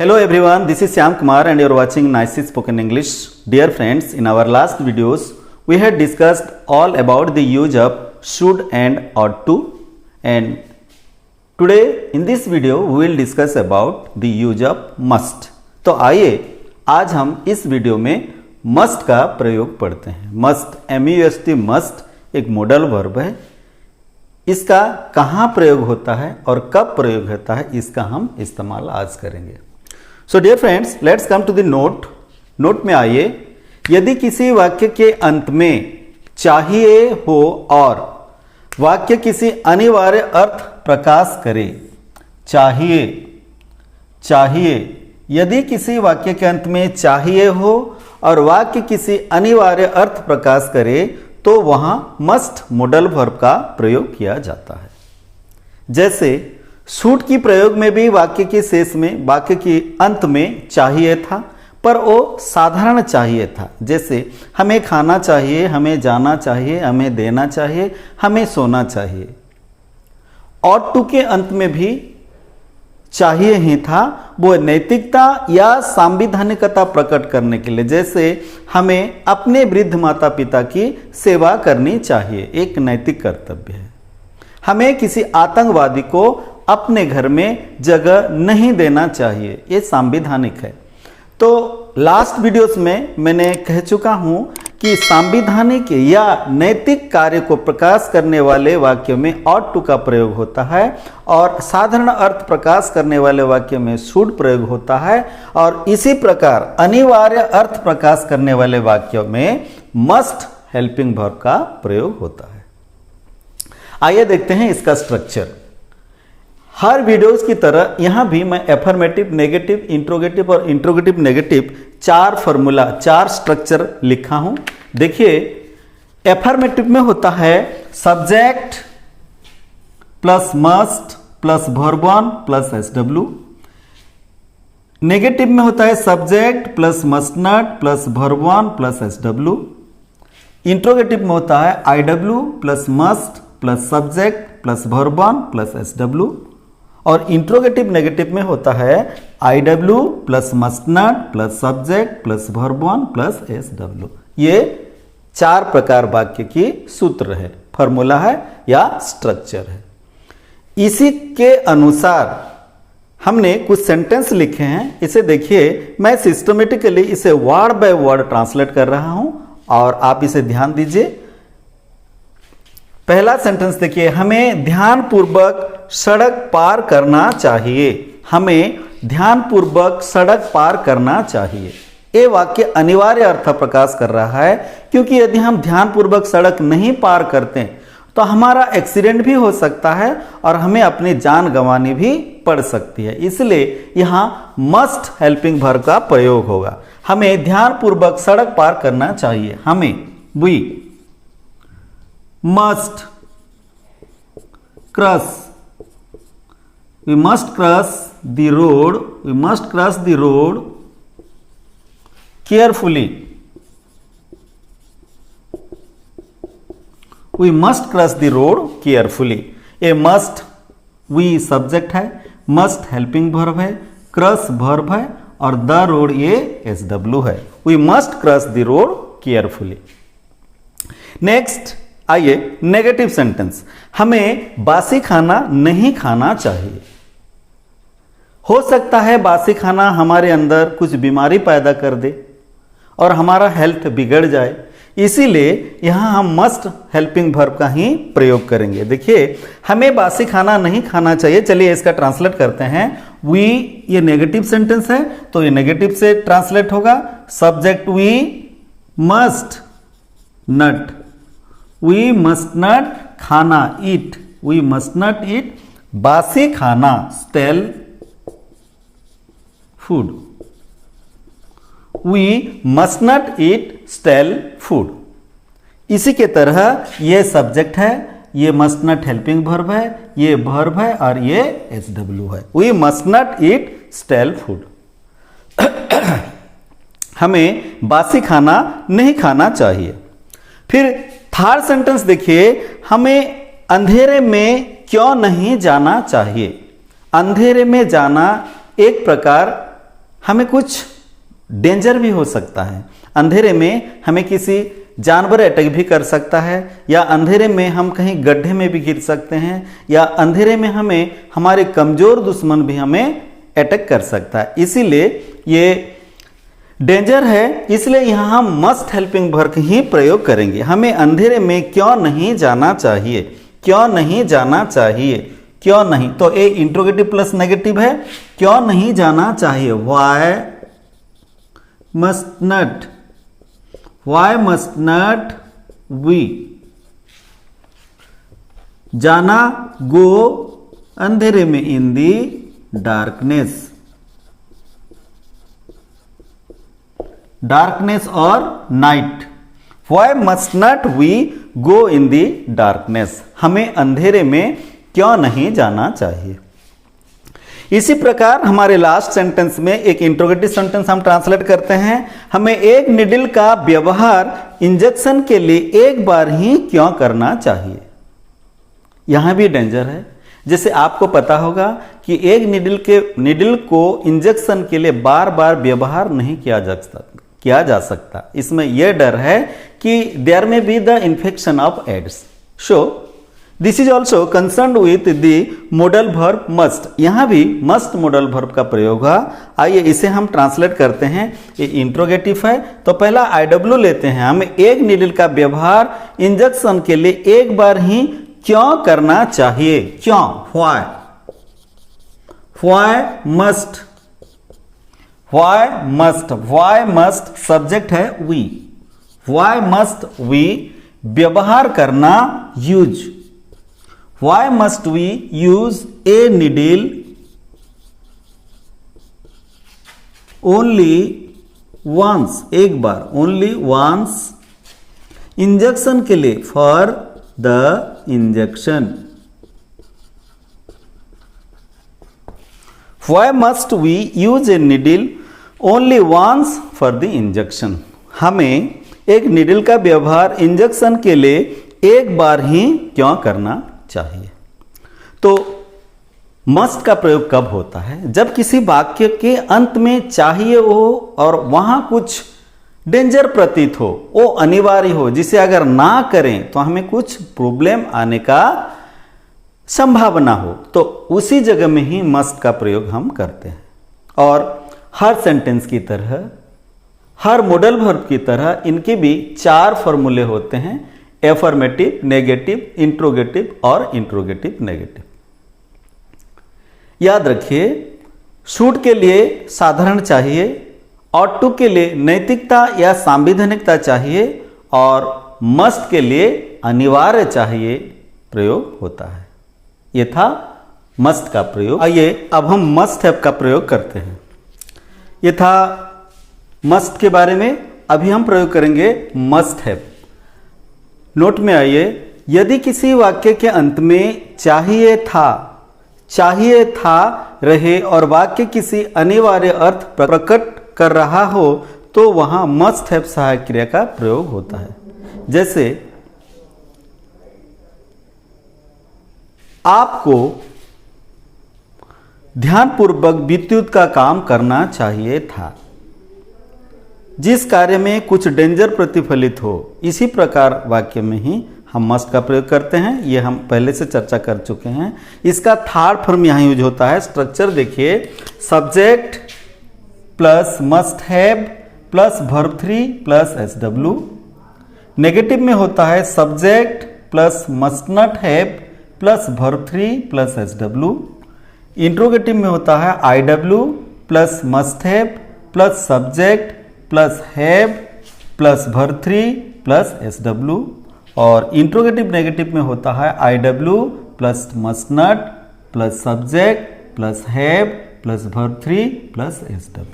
Hello everyone, this is Syam Kumar and you are watching Nicely Spoken English. Dear friends, in our last videos, we had discussed all about the use of should and ought to, and today in this video we will discuss about the use of must. तो आइए आज हम इस video में must का प्रयोग पढ़ते हैं. must, M-U-S-T, must एक मॉडल वर्ब है. इसका कहाँ प्रयोग होता है और कब प्रयोग होता है इसका हम इस्तेमाल आज करेंगे. So dear friends, let's come to the note. Note में आइए. यदि किसी वाक्य के अंत में चाहिए हो और वाक्य किसी अनिवार्य अर्थ प्रकाश करे. चाहिए, चाहिए. यदि किसी वाक्य के अंत में चाहिए हो और वाक्य किसी अनिवार्य अर्थ प्रकाश करे तो वहां मस्ट मॉडल वर्ब का प्रयोग किया जाता है. जैसे शुड की प्रयोग में भी वाक्य के शेष में, वाक्य के अंत में चाहिए था, पर वो साधारण चाहिए था. जैसे हमें खाना चाहिए, हमें जाना चाहिए, हमें देना चाहिए, हमें सोना चाहिए. और टू के अंत में भी चाहिए ही था. वो नैतिकता या संवैधानिकता प्रकट करने के लिए, जैसे हमें अपने वृद्ध माता पिता की सेवा करनी चाहिए, एक नैतिक कर्तव्य है. हमें किसी आतंकवादी को अपने घर में जगह नहीं देना चाहिए, ये संवैधानिक है. तो लास्ट वीडियोस में मैंने कह चुका हूं कि संवैधानिक या नैतिक कार्य को प्रकाश करने वाले वाक्यों में ought to का प्रयोग होता है और साधारण अर्थ प्रकाश करने वाले वाक्य में should प्रयोग होता है, और इसी प्रकार अनिवार्य अर्थ प्रकाश करने वाले वाक्यों में must हेल्पिंग वर्ब का प्रयोग होता है. आइए देखते हैं इसका स्ट्रक्चर. हर वीडियोस की तरह यहां भी मैं एफर्मेटिव, नेगेटिव, इंट्रोगेटिव और इंट्रोगेटिव नेगेटिव चार फॉर्मूला, चार स्ट्रक्चर लिखा हूं. देखिए, एफर्मेटिव में होता है subject plus must plus verb one plus SW. Negative में होता है subject plus must not plus verb one plus SW. Interrogative में होता है IW plus must plus subject plus verb one plus SW. और इंट्रोगेटिव नेगेटिव में होता है IW plus must not plus subject plus verb one plus SW. ये चार प्रकार वाक्य की सूत्र है, फॉर्मूला है या स्ट्रक्चर है. इसी के अनुसार हमने कुछ सेंटेंस लिखे हैं. इसे देखिए, मैं सिस्टमेटिकली इसे वर्ड बाय वर्ड ट्रांसलेट कर रहा हूं और आप इसे ध्यान दीजिए. पहला सेंटेंस देखिए, हमें ध्यानपूर्वक सड़क पार करना चाहिए. हमें ध्यानपूर्वक सड़क पार करना चाहिए. ये वाक्य अनिवार्य अर्थ प्रकाश कर रहा है, क्योंकि यदि हम ध्यानपूर्वक सड़क नहीं पार करते तो हमारा एक्सीडेंट भी हो सकता है और हमें अपनी जान गंवानी भी पड़ सकती है. इसलिए यहां मस्ट हेल्पिंग वर्ब का प्रयोग होगा. हमें ध्यानपूर्वक सड़क पार करना चाहिए. हमें, we must cross, we must cross the road, we must cross the road carefully, we must cross the road carefully. ये must we सब्जेक्ट है, must हेल्पिंग वर्ब है, cross वर्ब है और the road ये SW है. we must cross the road carefully. Next आइए, negative sentence. हमें बासी खाना नहीं खाना चाहिए. हो सकता है बासी खाना हमारे अंदर कुछ बीमारी पैदा कर दे और हमारा हेल्थ बिगड़ जाए. इसीलिए यहां हम मस्ट हेल्पिंग वर्ब का ही प्रयोग करेंगे. देखिए, हमें बासी खाना नहीं खाना चाहिए. चलिए इसका ट्रांसलेट करते हैं. वी, ये नेगेटिव सेंटेंस है तो ये नेगेटिव से ट्रांसलेट होगा. Subject we must not, we must not खाना, eat, we must not eat बासी खाना, stale food, we must not eat stale food. इसी के तरह ये सब्जेक्ट है, ये must not हेल्पिंग वर्ब है, ये वर्ब है और ये SW है. we must not eat stale food. हमें बासी खाना नहीं खाना चाहिए. फिर थर्ड सेंटेंस देखिए, हमें अंधेरे में क्यों नहीं जाना चाहिए. अंधेरे में जाना एक प्रकार हमें कुछ डेंजर भी हो सकता है। अंधेरे में हमें किसी जानवर अटैक भी कर सकता है, या अंधेरे में हम कहीं गड्ढे में भी गिर सकते हैं, या अंधेरे में हमें हमारे कमज़ोर दुश्मन भी हमें अटैक कर सकता है। इसीलिए ये डेंजर है, इसलिए यहाँ हम मस्ट हेल्पिंग वर्ब ही प्रयोग करेंगे। हमें अंधेरे में क्यों नहीं जाना चाहिए, क्यों नहीं जाना चाहिए, क्यों नहीं, तो ए इंट्रोगेटिव प्लस नेगेटिव है, क्यों नहीं जाना चाहिए, why must not, why must not we, जाना गो अंधेरे में इन दी डार्कनेस, डार्कनेस और night, why must not we go in the darkness, हमें अंधेरे में क्यों नहीं जाना चाहिए। इसी प्रकार हमारे लास्ट सेंटेंस में एक इंट्रोगेटिव सेंटेंस हम ट्रांसलेट करते हैं। हमें एक निडल का व्यवहार इंजेक्शन के लिए एक बार ही क्यों करना चाहिए। यहां भी डेंजर है। जैसे आपको पता होगा कि एक निडल को इंजेक्शन के लिए बार बार व्यवहार नहीं किया जा सकता। इसमें यह डर है कि देयर में be the infection of AIDS. So this is also concern with the modal verb must. यहां भी मस्ट मॉडल वर्ब का प्रयोग है। आइए इसे हम ट्रांसलेट करते हैं। ये इंट्रोगेटिव है तो पहला IW लेते हैं। हमें एक निडल का व्यवहार इंजेक्शन के लिए एक बार ही क्यों करना चाहिए, क्यों, why, why must, why must, why must subject है वी, व्हाई मस्ट वी व्यवहार करना use, why must we use a needle only once, एक बार, ओनली वंस इंजेक्शन के लिए, for the injection, why must we use a needle only once for the injection. हमें एक needle का व्यवहार इंजेक्शन के लिए एक बार ही क्यों करना चाहिए। तो मस्ट का प्रयोग कब होता है, जब किसी वाक्य के अंत में चाहिए हो और वहां कुछ डेंजर प्रतीत हो, वो अनिवार्य हो, जिसे अगर ना करें तो हमें कुछ प्रॉब्लम आने का संभावना हो, तो उसी जगह में ही मस्ट का प्रयोग हम करते हैं। और हर सेंटेंस की तरह, हर मॉडल वर्ब की तरह इनके भी 4 फॉर्मूले होते हैं, एफर्मेटिव, नेगेटिव, इंट्रोगेटिव और इंट्रोगेटिव नेगेटिव। याद रखिए, शूड के लिए साधारण चाहिए, ऑट टू के लिए नैतिकता या संवैधानिकता चाहिए, और मस्ट के लिए अनिवार्य चाहिए प्रयोग होता है। यह था मस्ट का प्रयोग। आइए अब हम मस्ट हैव का प्रयोग करते हैं। यह था मस्ट के बारे में। अभी हम प्रयोग करेंगे मस्ट हैव। नोट में आइए, यदि किसी वाक्य के अंत में चाहिए था रहे और वाक्य किसी अनिवार्य अर्थ प्रकट कर रहा हो तो वहां मस्ट हैव सहायक क्रिया का प्रयोग होता है। जैसे आपको ध्यानपूर्वक विद्युत का काम करना चाहिए था। जिस कार्य में कुछ डेंजर प्रतिफलित हो, इसी प्रकार वाक्य में ही हम मस्ट का प्रयोग करते हैं। ये हम पहले से चर्चा कर चुके हैं। इसका थर्ड फॉर्म यहां यूज होता है। स्ट्रक्चर देखिए, subject plus must have plus verb 3 plus SW। Negative में होता है subject plus must not have plus verb 3 plus SW। Interrogative में होता है IW plus must have plus subject plus have plus verb 3 plus SW। और interrogative negative में होता है IW plus must not plus subject plus have plus verb 3 plus SW।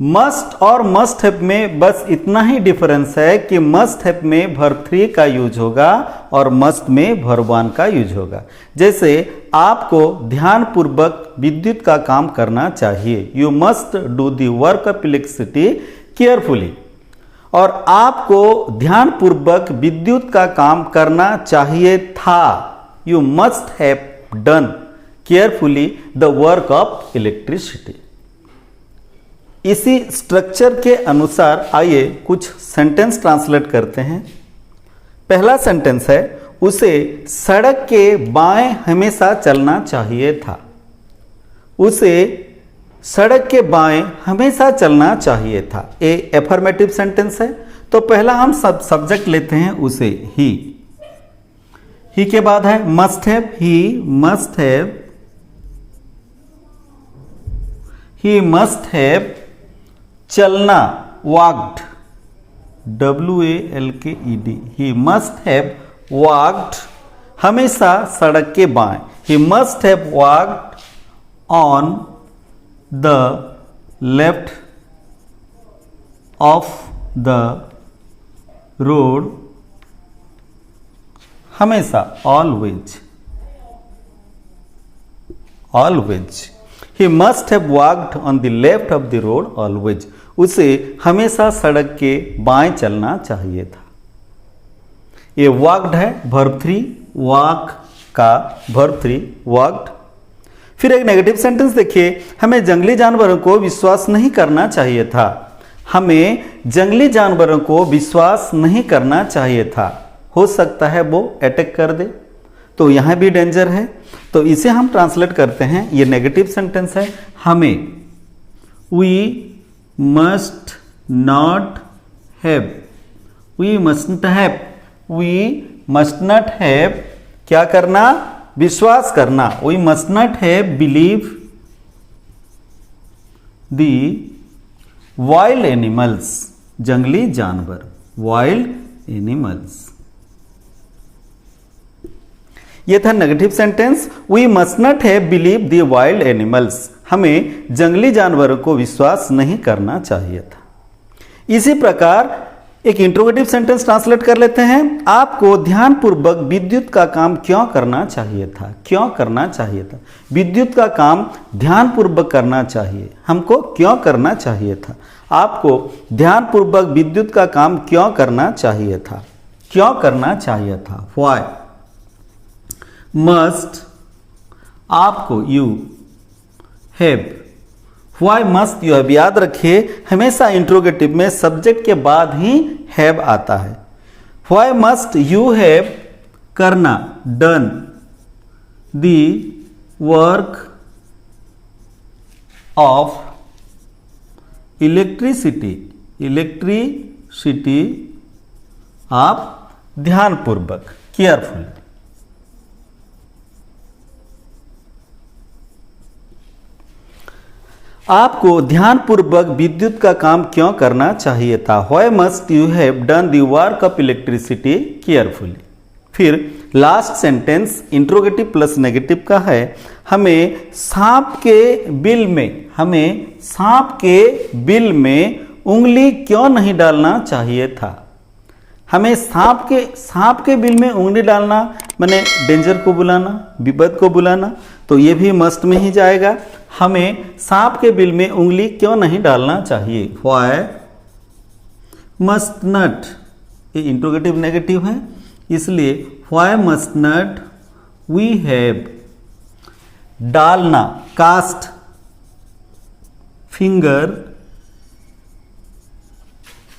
Must और must have में बस इतना ही डिफरेंस है कि मस्ट हैव में वर्ब 3 का यूज होगा और मस्ट में वर्ब 1 का यूज होगा। जैसे आपको ध्यानपूर्वक विद्युत का काम करना चाहिए, you must do the work of electricity carefully. और आपको ध्यानपूर्वक विद्युत का काम करना चाहिए था, you must have done carefully the work of electricity. इसी स्ट्रक्चर के अनुसार आइए कुछ सेंटेंस ट्रांसलेट करते हैं। पहला सेंटेंस है, उसे सड़क के बाएं हमेशा चलना चाहिए था। उसे सड़क के बाएं हमेशा चलना चाहिए था। ए एफर्मेटिव सेंटेंस है, तो पहला हम सब्जेक्ट लेते हैं उसे, ही के बाद है must have, he must have चलना, walked, WALKED, he must have walked हमेशा सड़क के बाएं, he must have walked on the left of the road, हमेशा, always, he must have walked on the left of the road always, उसे हमेशा सड़क के बाएं चलना चाहिए था। ये वॉक्ड है वर्ब 3, वॉक का वर्ब 3 वॉक्ड। फिर एक नेगेटिव सेंटेंस देखिए, हमें जंगली जानवरों को विश्वास नहीं करना चाहिए था। हमें जंगली जानवरों को विश्वास नहीं करना चाहिए था। हो सकता है वो अटैक कर दे, तो यहां भी डेंजर है, तो इसे हम ट्रांसलेट करते हैं। ये नेगेटिव सेंटेंस है, हमें, we must not have, we must have, we must not have क्या करना, विश्वास करना, we must not have believe the wild animals, जंगली जानवर, वाइल्ड एनिमल्स। यह था negative sentence, we must not have believe the wild animals, हमें जंगली जानवरों को विश्वास नहीं करना चाहिए था। इसी प्रकार एक इंट्रोगेटिव सेंटेंस ट्रांसलेट कर लेते हैं, आपको ध्यानपूर्वक विद्युत का काम क्यों करना चाहिए था, क्यों करना चाहिए था, विद्युत का काम ध्यानपूर्वक करना चाहिए, हमको क्यों करना चाहिए था, आपको ध्यानपूर्वक विद्युत का काम क्यों करना चाहिए था, क्यों करना चाहिए था, व्हाई मस्ट, आपको, you have, why must you have, याद रखिए हमेशा इंट्रोगेटिव में सब्जेक्ट के बाद ही हैव आता है। व्हाई मस्ट यू हैव करना, done the work of electricity, आप ध्यानपूर्वक, केयरफुल। आपको ध्यानपूर्वक विद्युत का काम क्यों करना चाहिए था, why must you have done the work of electricity carefully. फिर last sentence interrogative plus negative का है, हमें सांप के बिल में, हमें सांप के बिल में उंगली क्यों नहीं डालना चाहिए था, हमें सांप के बिल में उंगली डालना माने डेंजर को बुलाना, विपद को बुलाना, तो ये भी मस्ट में ही जाएगा। हमें सांप के बिल में उंगली क्यों नहीं डालना चाहिए, व्हाई मस्ट नॉट, ये इंट्रोगेटिव नेगेटिव है इसलिए why must not we have, डालना, cast finger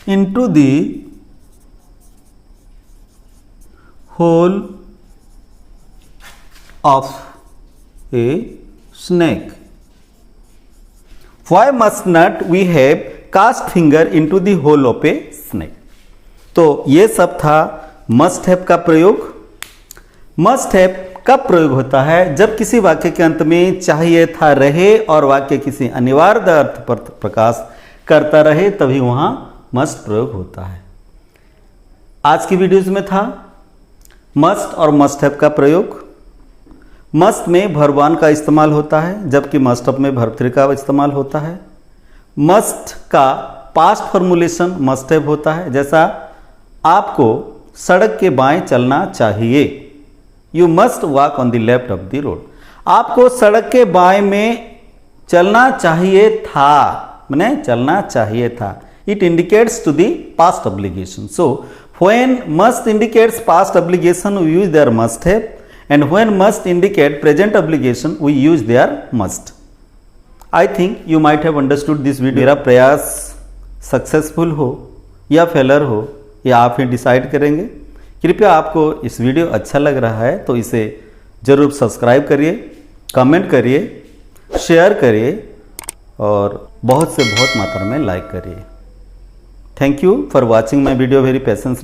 into the hole of a snake, Why must not we have cast finger into the hole of a snake? तो ये सब था must have का प्रयोग। must have कब प्रयोग होता है, जब किसी वाक्य के अंत में चाहिए था रहे और वाक्य किसी अनिवार्य अर्थ पर प्रकाश करता रहे, तभी वहां must प्रयोग होता है। आज की वीडियोज में था must और must have का प्रयोग। मस्ट में वर्ब 1 का इस्तेमाल होता है, जबकि मस्ट अप में वर्ब 3 का इस्तेमाल होता है। मस्ट का पास्ट फॉर्मुलेशन मस्ट हैव होता है, जैसा आपको सड़क के बाएं चलना चाहिए, you must walk on the left of the road, आपको सड़क के बाएं में चलना चाहिए था, माने चलना चाहिए था। It indicates to the past obligation. So when must indicates past obligation we use there must have, and when must indicate present obligation we use their must. I think you might have understood this video. मेरा प्रयास successful हो या failure हो, या आप ही decide करेंगे। कृपया आपको इस वीडियो अच्छा लग रहा है तो इसे ज़रूर सब्सक्राइब करिए, कमेंट करिए, शेयर करिए और बहुत से बहुत मात्रा में लाइक करिए। Thank you for watching my video very patiently.